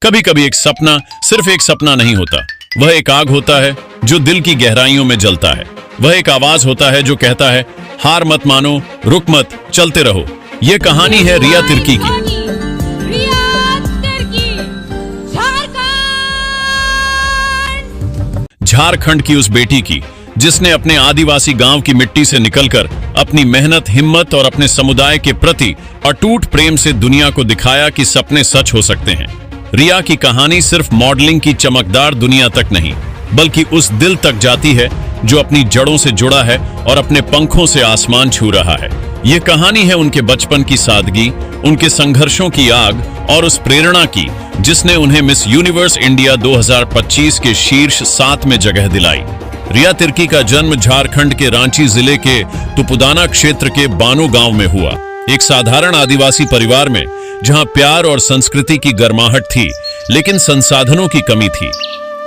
कभी कभी एक सपना सिर्फ एक सपना नहीं होता, वह एक आग होता है जो दिल की गहराइयों में जलता है। वह एक आवाज होता है जो कहता है, हार मत मानो, रुक मत, चलते रहो। यह कहानी है रिया तिर्की की। झारखंड की उस बेटी की जिसने अपने आदिवासी गांव की मिट्टी से निकलकर अपनी मेहनत, हिम्मत और अपने समुदाय के प्रति अटूट प्रेम से दुनिया को दिखाया कि सपने सच हो सकते हैं। रिया की कहानी सिर्फ मॉडलिंग की चमकदार दुनिया तक नहीं, बल्कि उस दिल तक जाती है जो अपनी जड़ों से जुड़ा है और अपने पंखों से आसमान छू रहा है। यह कहानी है उनके बचपन की सादगी, उनके संघर्षों की आग और उस प्रेरणा की जिसने उन्हें मिस यूनिवर्स इंडिया 2025 के शीर्ष 7 में जगह दिलाई। रिया तिर्की का जन्म झारखंड के रांची जिले के तुपुदाना क्षेत्र के बानो गांव में हुआ। एक साधारण आदिवासी परिवार में जहां प्यार और संस्कृति की गर्माहट थी, लेकिन संसाधनों की कमी थी।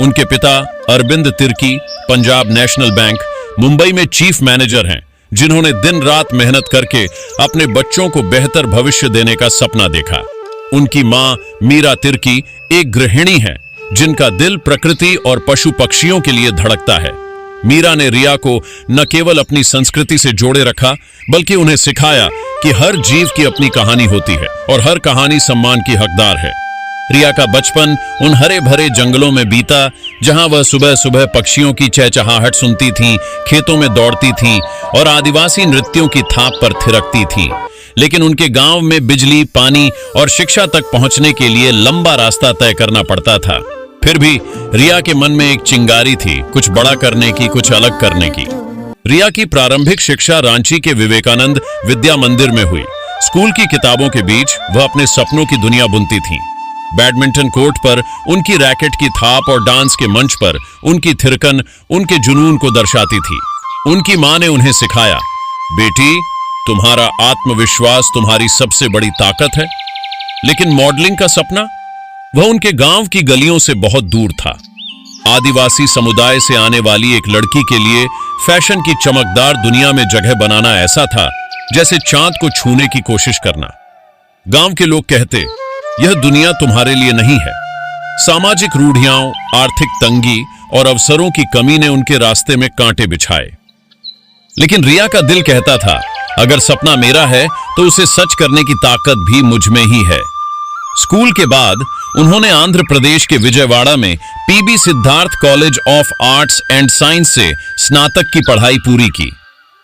उनके पिता अरविंद तिर्की पंजाब नेशनल बैंक मुंबई में चीफ मैनेजर हैं, जिन्होंने दिन रात मेहनत करके अपने बच्चों को बेहतर भविष्य देने का सपना देखा। उनकी मां मीरा तिर्की एक गृहिणी है जिनका दिल प्रकृति और पशु पक्षियों के लिए धड़कता है। मीरा ने रिया को न केवल अपनी संस्कृति से जोड़े रखा, बल्कि उन्हें सिखाया कि हर जीव की अपनी कहानी होती है और हर कहानी सम्मान की हकदार है। रिया का बचपन उन हरे भरे जंगलों में बीता, जहां वह सुबह सुबह पक्षियों की चहचहाहट सुनती थीं, खेतों में दौड़ती थीं और आदिवासी नृत्यों की थाप पर थिरकती थीं। लेकिन उनके गांव में बिजली, पानी और शिक्षा तक पहुंचने के लिए लंबा रास्ता तय करना पड़ता था। फिर भी रिया के मन में एक चिंगारी थी, कुछ बड़ा करने की, कुछ अलग करने की। रिया की प्रारंभिक शिक्षा रांची के विवेकानंद विद्या मंदिर में हुई। स्कूल की किताबों के बीच वह अपने सपनों की दुनिया बुनती थीं। बैडमिंटन कोर्ट पर उनकी रैकेट की थाप और डांस के मंच पर उनकी थिरकन उनके जुनून को दर्शाती थी। उनकी मां ने उन्हें सिखाया, बेटी, तुम्हारा आत्मविश्वास तुम्हारी सबसे बड़ी ताकत है। लेकिन मॉडलिंग का सपना, वह उनके गांव की गलियों से बहुत दूर था। आदिवासी समुदाय से आने वाली एक लड़की के लिए फैशन की चमकदार दुनिया में जगह बनाना ऐसा था जैसे चांद को छूने की कोशिश करना। गांव के लोग कहते, यह दुनिया तुम्हारे लिए नहीं है। सामाजिक रूढ़ियां, आर्थिक तंगी और अवसरों की कमी ने उनके रास्ते में कांटे बिछाए। लेकिन रिया का दिल कहता था, अगर सपना मेरा है तो उसे सच करने की ताकत भी मुझ में ही है। स्कूल के बाद उन्होंने आंध्र प्रदेश के विजयवाड़ा में PB Siddhartha college of arts and science से स्नातक की पढ़ाई पूरी की।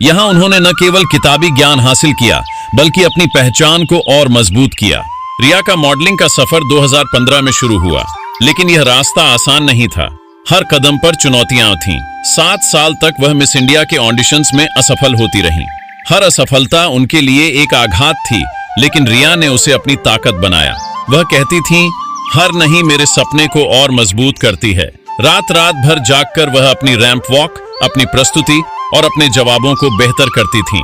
यहां उन्होंने न केवल किताबी ज्ञान हासिल किया, बल्कि अपनी पहचान को और मजबूत किया। रिया का मॉडलिंग का सफर 2015 में शुरू हुआ, लेकिन यह रास्ता आसान नहीं था। हर कदम पर चुनौतियां थीं। 7 साल तक वह मिस इंडिया के ऑडिशंस में असफल होती रहीं। हर असफलता उनके लिए एक आघात थी, लेकिन रिया ने उसे अपनी ताकत बनाया। वह कहती थीं, हर नहीं मेरे सपने को और मजबूत करती है। रात रात भर जागकर वह अपनी रैंप वॉक, अपनी प्रस्तुति और अपने जवाबों को बेहतर करती थीं।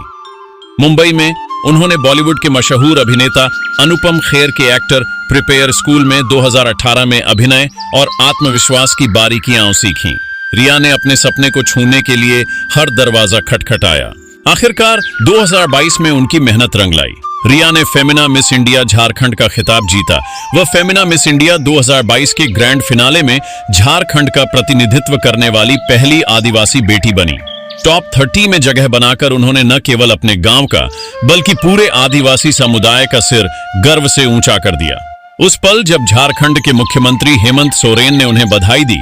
मुंबई में उन्होंने बॉलीवुड के मशहूर अभिनेता अनुपम खेर के एक्टर प्रिपेयर स्कूल में 2018 में अभिनय और आत्मविश्वास की बारीकियां सीखीं। रिया ने अपने सपने को छूने के लिए हर दरवाजा खटखटाया। आखिरकार 2022 में उनकी मेहनत रंग लाई। रिया ने फेमिना मिस इंडिया झारखंड का खिताब जीता। वह फेमिना मिस इंडिया 2022 के ग्रैंड फिनाले में झारखंड का प्रतिनिधित्व करने वाली पहली आदिवासी बेटी बनी। टॉप 30 में जगह बनाकर उन्होंने न केवल अपने गांव का, बल्कि पूरे आदिवासी समुदाय का सिर गर्व से ऊंचा कर दिया। उस पल जब झारखंड के मुख्यमंत्री हेमंत सोरेन ने उन्हें बधाई दी,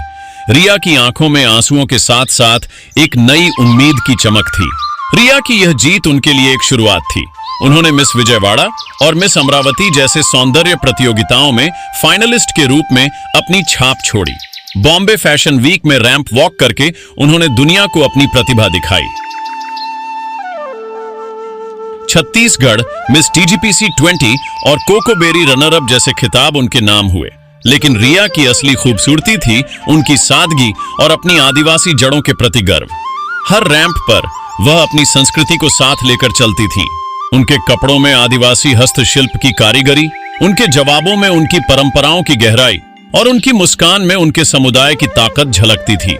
रिया की आंखों में आंसुओं के साथ साथ एक नई उम्मीद की चमक थी। रिया की यह जीत उनके लिए एक शुरुआत थी। उन्होंने मिस विजयवाड़ा और मिस अमरावती जैसे सौंदर्य प्रतियोगिताओं में फाइनलिस्ट के रूप में अपनी छाप छोड़ी। बॉम्बे फैशन वीक में रैंप वॉक करके उन्होंने दुनिया को अपनी प्रतिभा दिखाई। छत्तीसगढ़ मिस टीजीपीसी 20 और कोकोबेरी रनर अप जैसे खिताब उनके नाम हुए। लेकिन रिया की असली खूबसूरती थी उनकी सादगी और अपनी आदिवासी जड़ों के प्रति गर्व। हर रैंप पर वह अपनी संस्कृति को साथ लेकर चलती थीं। उनके कपड़ों में आदिवासी हस्तशिल्प की कारीगरी, उनके जवाबों में उनकी परंपराओं की गहराई और उनकी मुस्कान में उनके समुदाय की ताकत झलकती थी।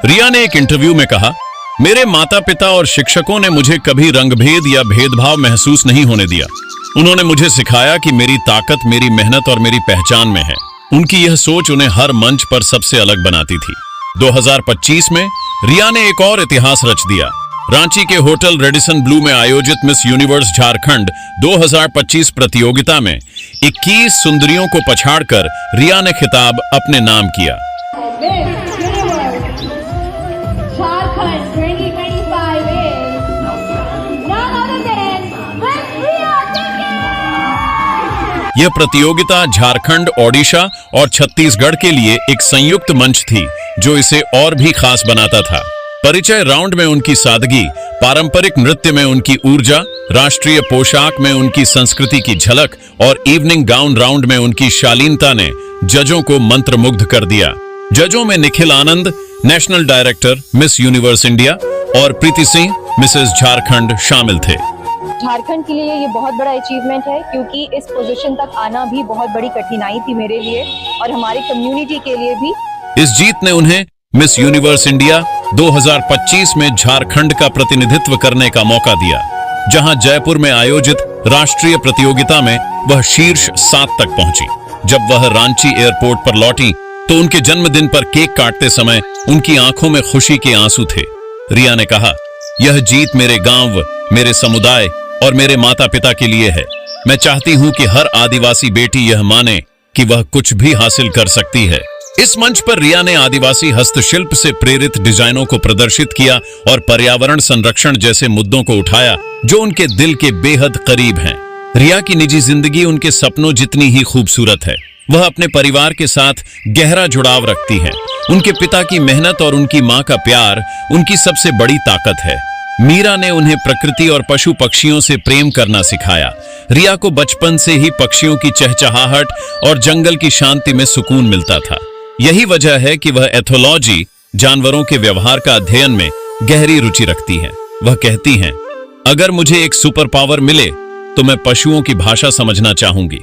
रिया ने एक इंटरव्यू में कहा, मेरे माता पिता और शिक्षकों ने मुझे कभी रंगभेद या भेदभाव महसूस नहीं होने दिया। उन्होंने मुझे सिखाया कि मेरी ताकत मेरी मेहनत और मेरी पहचान में है। उनकी यह सोच उन्हें हर मंच पर सबसे अलग बनाती थी। 2025 में रिया ने एक और इतिहास रच दिया। रांची के होटल रेडिसन ब्लू में आयोजित मिस यूनिवर्स झारखंड 2025 प्रतियोगिता में 21 सुंदरियों को पछाड़कर रिया ने खिताब अपने नाम किया। यह प्रतियोगिता झारखंड, ओडिशा और छत्तीसगढ़ के लिए एक संयुक्त मंच थी, जो इसे और भी खास बनाता था। परिचय राउंड में उनकी सादगी, पारंपरिक नृत्य में उनकी ऊर्जा, राष्ट्रीय पोशाक में उनकी संस्कृति की झलक और इवनिंग गाउन राउंड में उनकी शालीनता ने जजों को मंत्रमुग्ध कर दिया। जजों में Nikhil Anand, national director Miss Universe India, और प्रीति सिंह, मिसेस झारखंड शामिल थे। झारखंड के लिए ये बहुत बड़ा अचीवमेंट है, क्योंकि इस पोजीशन तक आना भी बहुत बड़ी कठिनाई थी मेरे लिए और हमारी कम्युनिटी के लिए भी। इस जीत ने उन्हें मिस यूनिवर्स इंडिया 2025 में झारखंड का प्रतिनिधित्व करने का मौका दिया, जहां जयपुर में आयोजित राष्ट्रीय प्रतियोगिता में वह शीर्ष 7 तक पहुंची। जब वह रांची एयरपोर्ट पर लौटी तो उनके जन्मदिन पर केक काटते समय उनकी आंखों में खुशी के आंसू थे। रिया ने कहा, यह जीत मेरे गांव, मेरे समुदाय और मेरे माता पिता के लिए है। मैं चाहती हूं कि हर आदिवासी बेटी यह माने कि वह कुछ भी हासिल कर सकती है। इस मंच पर रिया ने आदिवासी हस्तशिल्प से प्रेरित डिजाइनों को प्रदर्शित किया और पर्यावरण संरक्षण जैसे मुद्दों को उठाया, जो उनके दिल के बेहद करीब हैं। रिया की निजी जिंदगी उनके सपनों जितनी ही खूबसूरत है। वह अपने परिवार के साथ गहरा जुड़ाव रखती है। उनके पिता की मेहनत और उनकी मां का प्यार उनकी सबसे बड़ी ताकत है। मीरा ने उन्हें प्रकृति और पशु पक्षियों से प्रेम करना सिखाया। रिया को बचपन से ही पक्षियों की चहचहाहट और जंगल की शांति में सुकून मिलता था। यही वजह है कि वह एथोलॉजी, जानवरों के व्यवहार का अध्ययन में गहरी रुचि रखती हैं। वह कहती हैं, अगर मुझे एक सुपर पावर मिले तो मैं पशुओं की भाषा समझना चाहूंगी।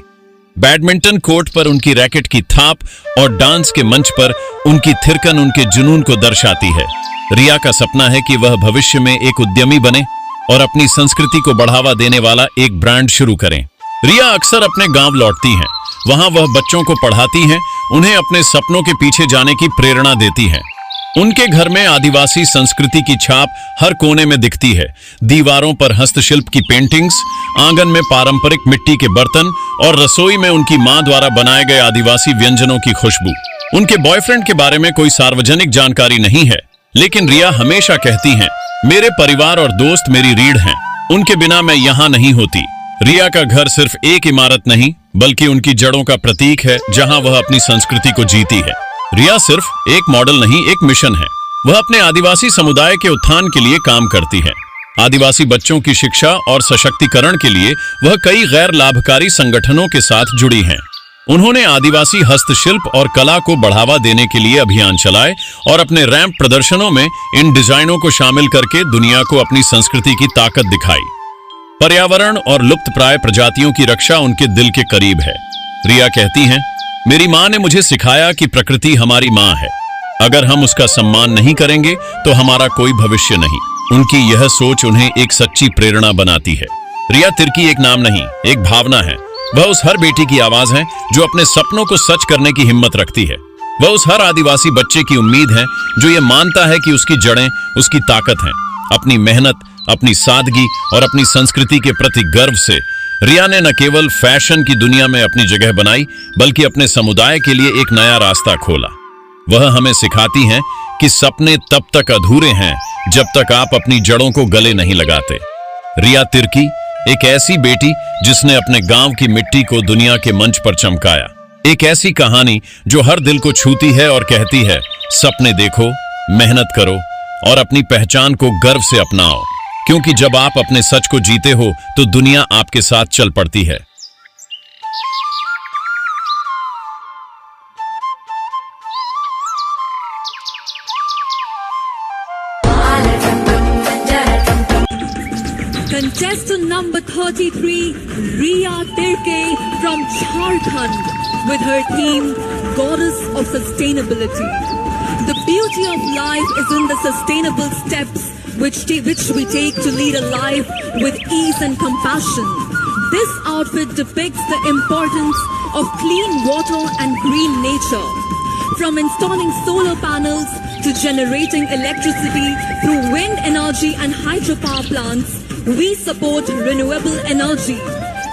बैडमिंटन कोर्ट पर उनकी रैकेट की थाप और डांस के मंच पर उनकी थिरकन उनके जुनून को दर्शाती है। रिया का सपना है कि वह भविष्य में एक उद्यमी बने और अपनी संस्कृति को बढ़ावा देने वाला एक ब्रांड शुरू करें। रिया अक्सर अपने गांव लौटती हैं। वहां वह बच्चों को पढ़ाती हैं, उन्हें अपने सपनों के पीछे जाने की प्रेरणा देती हैं। उनके घर में आदिवासी संस्कृति की छाप हर कोने में दिखती है। दीवारों पर हस्तशिल्प की पेंटिंग्स, आंगन में पारंपरिक मिट्टी के बर्तन और रसोई में उनकी मां द्वारा बनाए गए आदिवासी व्यंजनों की खुशबू। उनके बॉयफ्रेंड के बारे में कोई सार्वजनिक जानकारी नहीं है, लेकिन रिया हमेशा कहती हैं, मेरे परिवार और दोस्त मेरी रीढ़ हैं, उनके बिना मैं यहाँ नहीं होती। रिया का घर सिर्फ एक इमारत नहीं, बल्कि उनकी जड़ों का प्रतीक है, जहां वह अपनी संस्कृति को जीती है। रिया सिर्फ एक मॉडल नहीं, एक मिशन है। वह अपने आदिवासी समुदाय के उत्थान के लिए काम करती है। आदिवासी बच्चों की शिक्षा और सशक्तिकरण के लिए वह कई गैर लाभकारी संगठनों के साथ जुड़ी हैं। उन्होंने आदिवासी हस्तशिल्प और कला को बढ़ावा देने के लिए अभियान चलाए और अपने रैंप प्रदर्शनों में इन डिजाइनों को शामिल करके दुनिया को अपनी संस्कृति की ताकत दिखाई। पर्यावरण और लुप्तप्राय प्रजातियों की रक्षा उनके दिल के करीब है। रिया कहती हैं, मेरी मां ने मुझे सिखाया कि प्रकृति हमारी मां है। अगर हम उसका सम्मान नहीं करेंगे तो हमारा कोई भविष्य नहीं। उनकी यह सोच उन्हें एक सच्ची प्रेरणा बनाती है। रिया तिर्की एक नाम नहीं, एक भावना है। वह उस हर बेटी की आवाज है जो अपने सपनों को सच करने की हिम्मत रखती है। वह उस हर आदिवासी बच्चे की उम्मीद है जो ये मानता है कि उसकी जड़ें उसकी ताकत हैं। अपनी मेहनत, अपनी सादगी और अपनी संस्कृति के प्रति गर्व से रिया ने न केवल फैशन की दुनिया में अपनी जगह बनाई, बल्कि अपने समुदाय के लिए एक नया रास्ता खोला। वह हमें सिखाती हैं कि सपने तब तक अधूरे हैं जब तक आप अपनी जड़ों को गले नहीं लगाते। रिया तिर्की एक ऐसी बेटी जिसने अपने गांव की मिट्टी को दुनिया के मंच पर चमकाया। एक ऐसी कहानी जो हर दिल को छूती है और कहती है, सपने देखो, मेहनत करो और अपनी पहचान को गर्व से अपनाओ, क्योंकि जब आप अपने सच को जीते हो तो दुनिया आपके साथ चल पड़ती है। Contestant number 33, Riya Tirke from Jharkhand, with her theme, Goddess of Sustainability. The beauty of life is in the sustainable steps which we take to lead a life with ease and compassion. This outfit depicts the importance of clean water and green nature. From installing solar panels to generating electricity through wind energy and hydropower plants, we support renewable energy.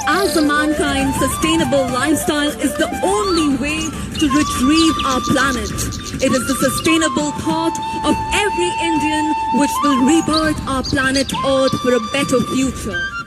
As a mankind, sustainable lifestyle is the only way to retrieve our planet. It is the sustainable thought of every Indian which will rebirth our planet Earth for a better future.